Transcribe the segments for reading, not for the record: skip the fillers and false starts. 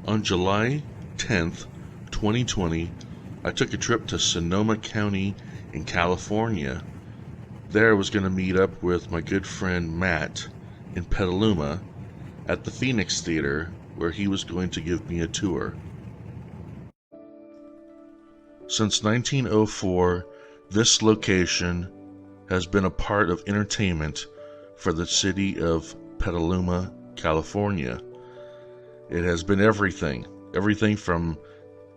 On July 10th, 2020, I took a trip to Sonoma County in California. There I was going to meet up with my good friend Matt in Petaluma at the Phoenix Theater, where he was going to give me a tour. Since 1904, this location has been a part of entertainment for the city of Petaluma, California. It has been everything from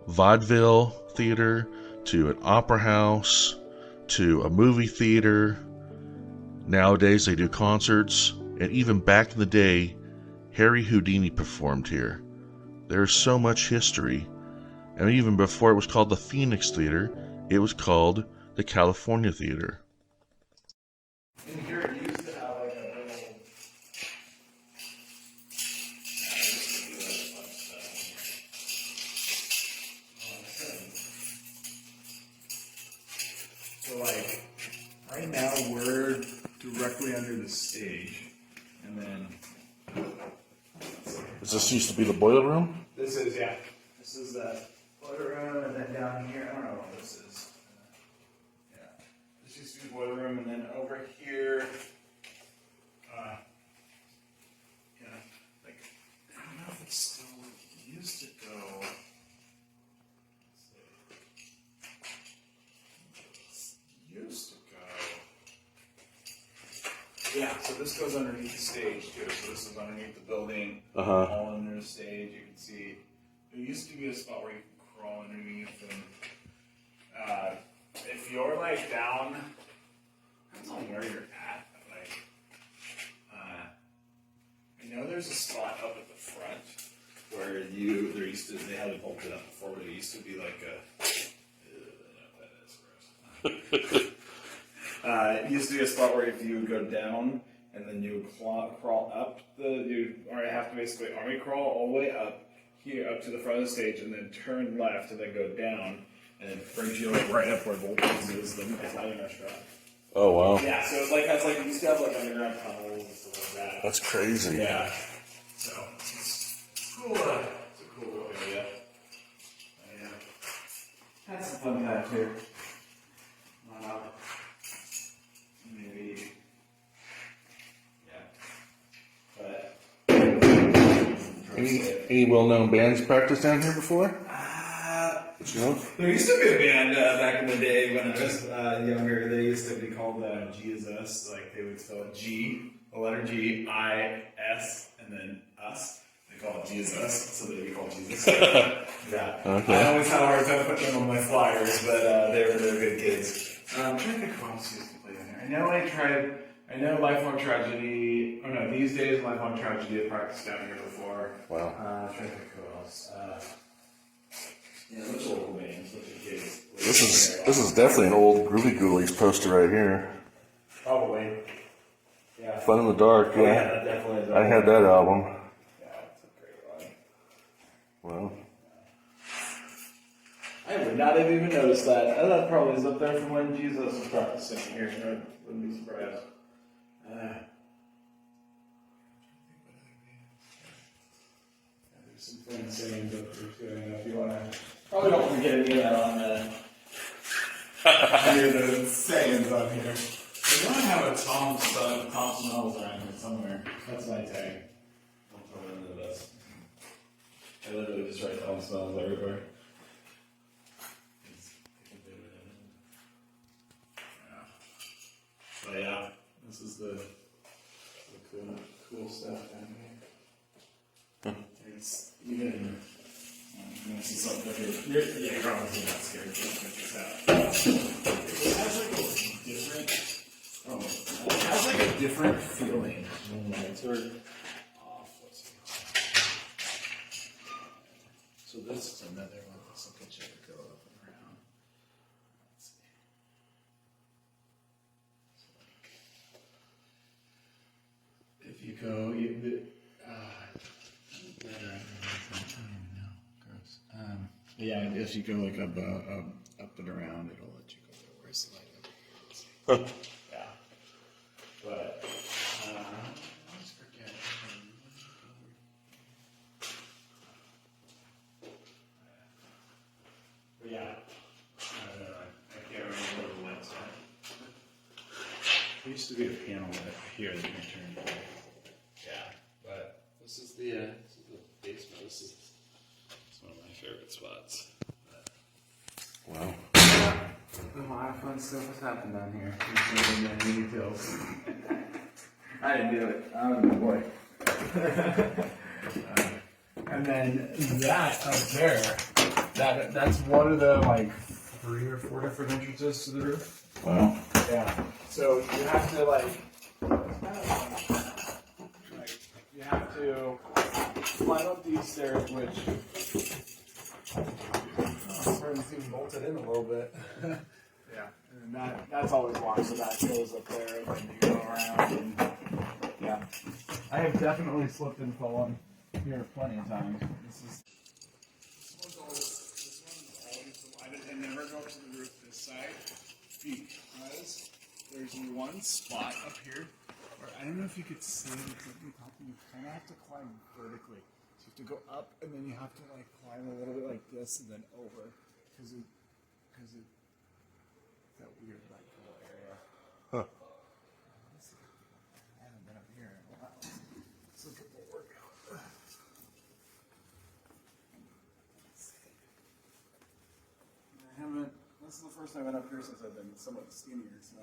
vaudeville theater to an opera house to a movie theater. Nowadays they do concerts, and even back in the day, Harry Houdini performed here. There's so much history, and even before it was called the Phoenix Theater, it was called the California Theater. In here it used to have like a little... So like, right now we're directly under the stage, and then... Does this used to be the boiler room? This is, yeah. This is the boiler room, and then down here, I don't know what this is. Yeah. This used to be the boiler room, and then over here, yeah, like, I don't know if it's still, it used to go, yeah, so this goes underneath the stage too. So this is underneath the building, all under the stage. You can see there used to be a spot where you can crawl underneath, and if you're like down, depends on where you're at. But like, I know there's a spot up at the front where they haven't opened it up before, but it used to be like a. That is gross. It used to be a spot where if you would go down and then you would crawl up you'd have to basically army crawl all the way up here, up to the front of the stage, and then turn left and then go down, and it brings you like right up where Volta's is, the Italian restaurant. Oh wow. Yeah, so it's like that's like you used to have like underground tunnels and stuff like that. That's crazy. Yeah. So it's cool. It's a cool area. Yeah. Had some fun times here. Maybe, yeah, but Any well-known bands practiced down here before? You know? There used to be a band back in the day when I was younger. They used to be called Jesus. Like they would spell G, the letter G, I, S, and then us. They call it Jesus, so they'd be called Jesus. Yeah. Okay. I always had a hard time putting them on my flyers, but they were good kids. I'm trying to think who else used to play in there. I know Lifelong Tragedy. Oh no, these days Lifelong Tragedy. I practiced down here before. Wow. I'm trying to think who else. Yeah, those local bands, those are kids. This is definitely an old Groovy Ghoulies poster right here. Probably. Yeah. Fun in the Dark. Oh, yeah, that definitely is. I had that album. Yeah, it's a great one. Well. I would not have even noticed that. That probably is up there from when Jesus was practicing here. So I wouldn't be surprised. There's some fun sayings up there too. If you want to, probably don't forget any of that on any of the sayings on here. We want to have a Thompson Ellis around here somewhere. That's my tag. I'll throw it into this. I literally just write Thompson Ellis everywhere. But yeah, this is the cool stuff down here. It's even, you want to see something up here. Yeah, you're obviously not scared. It has like a different feeling when lights are off. So this is another one that's like a check go up and around. Let's see. If you go, yeah, if you go like up and around, it'll let you go there. Where's the light up here? Yeah, but I always forget. to be a panel here that you can turn. Yeah, but this is the basement. This is one of my favorite spots. Wow. A lot of fun stuff has happened down here. Many details. I didn't do it. I was a boy. And then that up there, that's one of the like 3 or 4 different entrances to the roof. Wow. Yeah. So you have to like you have to climb up these stairs, which starting to seem bolted in a little bit. Yeah. And that's always locked, so that goes up there and then you go around and yeah. I have definitely slipped and fallen here plenty of times. This one's always I never go up to the roof this side because there's one spot up here where I don't know if you could see it, you kind of have to climb vertically. So you have to go up and then you have to like climb a little bit like this and then over because it's that weird like little area. Huh. I haven't been up here in a while. Let's look at the workout. I haven't. This is the first time I've been up here since I've been somewhat skinnier. So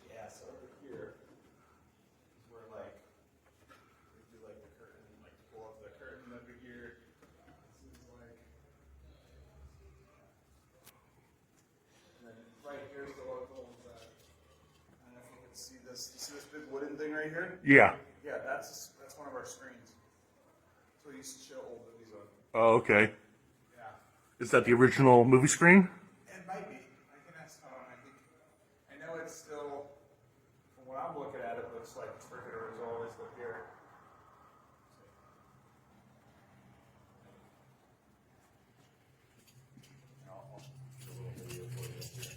yeah, so over here is where like we do like the curtain, like pull up the curtain over here. This is like, and then right here's the local. I don't know if you can see this. You see this big wooden thing right here? Yeah. Yeah, that's one of our screens. So we used to show old movies on. Oh, okay. Yeah. Is that the original movie screen? It might be. I can ask Tom. I know it's still, from what I'm looking at, it looks like it's freaking original. It's up here. I'll do a little video for you up here.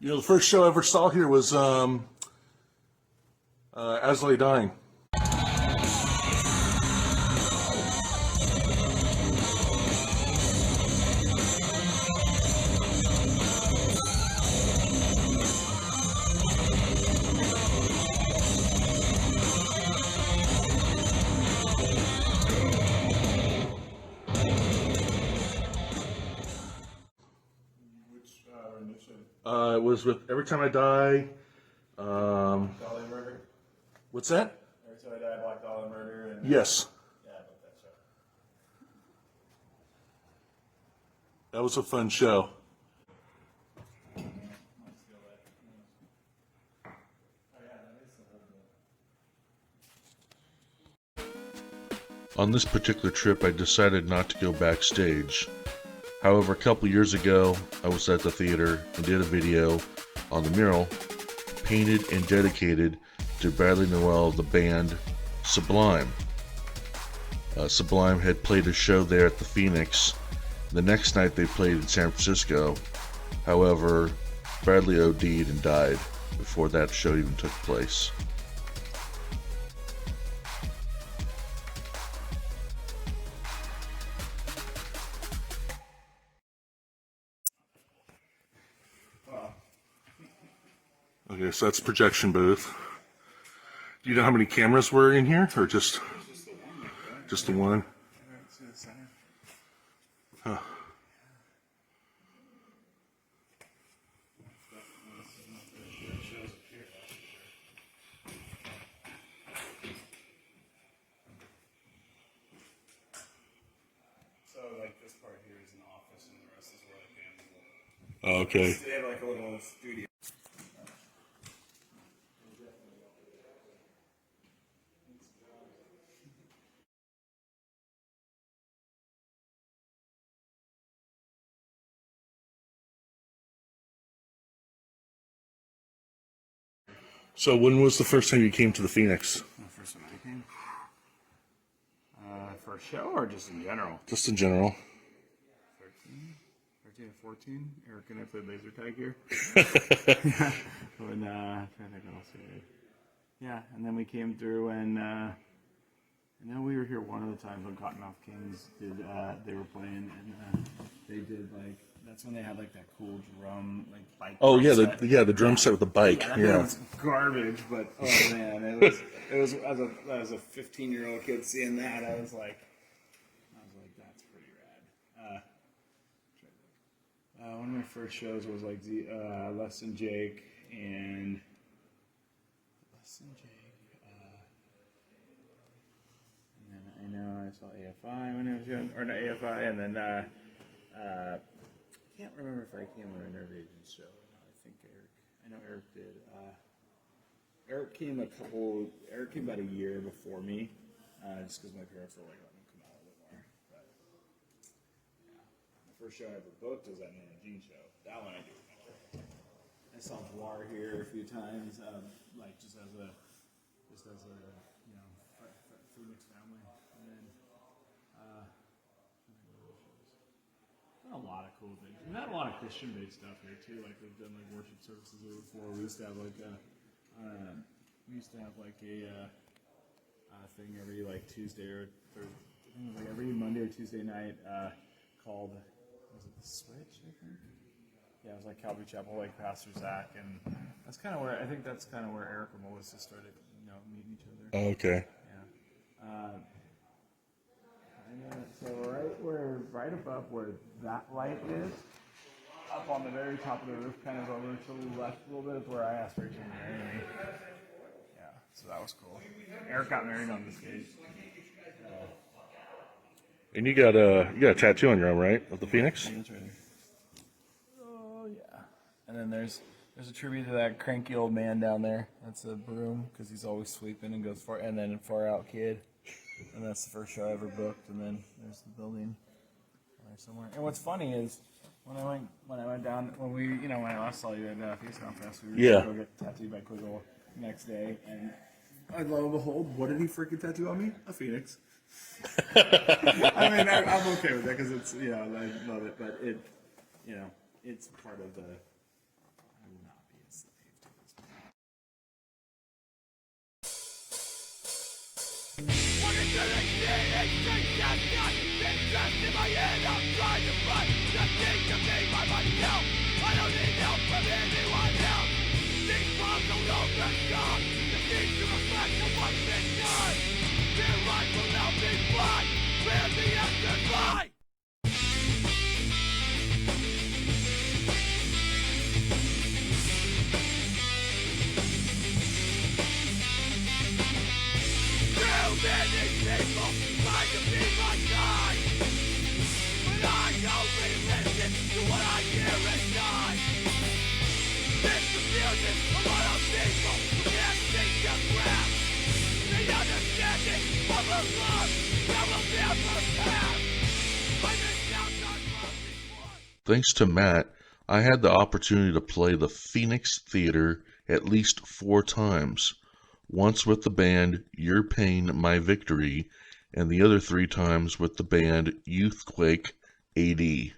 You know, the first show I ever saw here was As I Lay Dying. Which rendition? It was with Every Time I Die. Dolly Murder? What's that? Every Time I Die, Black Dolly Murder. And, Yes. yeah, I love that show. That was a fun show. On this particular trip, I decided not to go backstage. However, a couple years ago, I was at the theater and did a video on the mural painted and dedicated to Bradley Noel of the band Sublime. Sublime had played a show there at the Phoenix. The next night they played in San Francisco. However, Bradley OD'd and died before that show even took place. Okay, so that's projection booth. Do you know how many cameras were in here, or just just the one? Huh. So, like, this part here is an office, and the rest is where the bands will. Okay. They have like a little studio. So when was the first time you came to the Phoenix? The first time I came? For a show or just in general? Just in general. 13 or 14. Eric and I played laser tag here. When, I'm trying to think what else we did. Yeah, and then we came through and then we were here one of the times when Cottonmouth Kings did, they were playing and they did like, that's when they had like that cool drum, like bike. Oh drum yeah, set. the drum set with the bike. That Yeah. was garbage, but oh man, it was as a 15-year-old kid seeing that, I was like, that's pretty rad. One of my first shows was like Les and Jake and and then I know I saw AFI when I was young, or not AFI, and then I can't remember if I came on a Nerve Agents show. I think Eric did. Eric came about a year before me, just because my parents were like, let me come out a little bit more. But yeah, the first show I ever booked was that Nana Jean show. That one I do remember. I saw Dwar here a few times, like just as a Phoenix family, and then a lot of cool things. We've had a lot of Christian-based stuff here too. Like we've done like worship services here before. We used to have like a thing every like Tuesday or Thursday. I think it was like every Monday or Tuesday night called, was it the Switch? I think. Yeah, it was like Calvary Chapel, like Pastor Zach, and that's kind of where Eric and Melissa started, meeting each other. Oh, okay. Yeah. So right above where that light is, up on the very top of the roof, kind of over to the left a little bit, is where I asked Rachel to marry me. Yeah, so that was cool. Eric got married on this gate. And you got a tattoo on your arm, right? Of the Phoenix? That's right. Oh yeah. And then there's a tribute to that cranky old man down there. That's a broom because he's always sweeping and goes far. And then Far Out Kid. And that's the first show I ever booked. And then there's the building there somewhere. And what's funny is when I went down, when I last saw you at Face Fest, we were going to go get tattooed by Quiggle next day. And lo and behold, what did he freaking tattoo on me? A Phoenix. I mean, I'm okay with that because it's, I love it, but it's part of the. I will not be a slave to this. What is the it's just in my head. I'm trying to fight the thing to me by myself. I don't need help from anyone else. These problems don't overcome. The need to reflect on what's been done. Their right will now be blood. Where the answers lie. Too many people try to be my guide, but I only listen to what I hear inside. This confusion of all those people who can't seem to grasp the understanding of a love that will never pass. When the sounds are before. Thanks to Matt, I had the opportunity to play the Phoenix Theater at least 4 times. Once with the band Your Pain, My Victory, and the other 3 times with the band Youthquake AD.